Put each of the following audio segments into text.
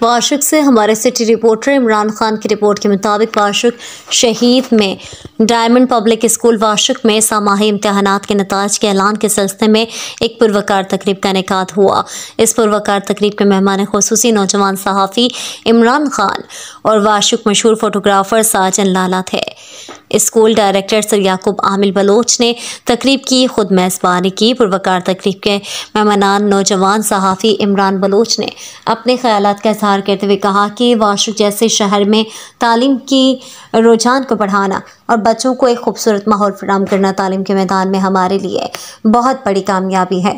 वाशिक से हमारे city reporter Imran Khan की रिपोर्ट के मुताबिक वाशिक शहीद में डायमंड पब्लिक स्कूल वाशिक में सामाही इम्तहानात के नताज के ऐलान के सिलसिले में एक पुरवकार तकरीब का इनेकाद हुआ। इस पुरवकार तकरीब के मेहमान खुसूसी नौजवान सहाफ़ी इमरान खान और वाशिक मशहूर फोटोग्राफर साजन लाला थे। स्कूल डायरेक्टर सर याकूब आमिल बलोच ने तकरीब की खुद मेज़बानी की। पुरवकार तकरीब के मेहमान नौजवान सहाफ़ी इमरान बलोच ने अपने ख्यालात का इजहार करते हुए कहा कि वाशिक जैसे शहर में तालीम की रुझान को बढ़ाना और बच्चों को एक खूबसूरत माहौल फराहम करना तालीम के मैदान में हमारे लिए बहुत बड़ी कामयाबी है।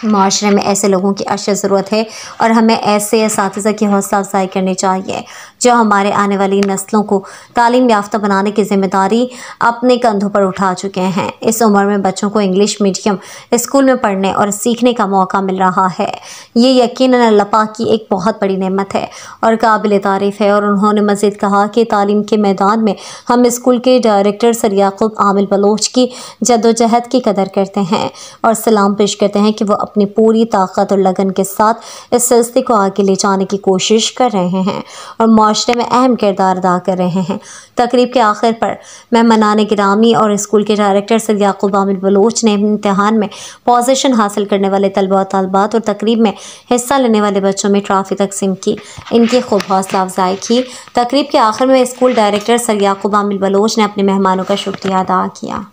माशरे में ऐसे लोगों की अशद ज़रूरत है और हमें ऐसे असातिज़ा की हौसला अफजाई करनी चाहिए जो हमारे आने वाली नस्लों को तालीम याफ्ता बनाने की जिम्मेदारी अपने कंधों पर उठा चुके हैं। इस उम्र में बच्चों को इंग्लिश मीडियम स्कूल में पढ़ने और सीखने का मौका मिल रहा है। ये यकीनन अल्लाह पाक की एक बहुत बड़ी नेमत है और काबिल तारीफ़ है। और उन्होंने मज़ीद कहा कि तालीम के मैदान में हम स्कूल के डायरेक्टर सर याकूब आमिल बलोच की जद्दोजहद की कदर करते हैं और सलाम पेश करते हैं कि वो अपनी पूरी ताकत और लगन के साथ इस सिलसिले को आगे ले जाने की कोशिश कर रहे हैं और माशरे में अहम किरदार अदा कर रहे हैं। तकरीब के आखिर पर मेहमानान गिरामी और स्कूल के डायरेक्टर सर याकूब आमिल बलोच ने इम्तिहान में पोजीशन हासिल करने वाले तलबा और तलबात और तकरीब में हिस्सा लेने वाले बच्चों में ट्रॉफी तकसीम की, इनकी खूब हौसला अफजाई की। तकरीब के आखिर में स्कूल डायरेक्टर सर याकूब आमिल बलोच ने अपने मेहमानों का शुक्रिया अदा किया।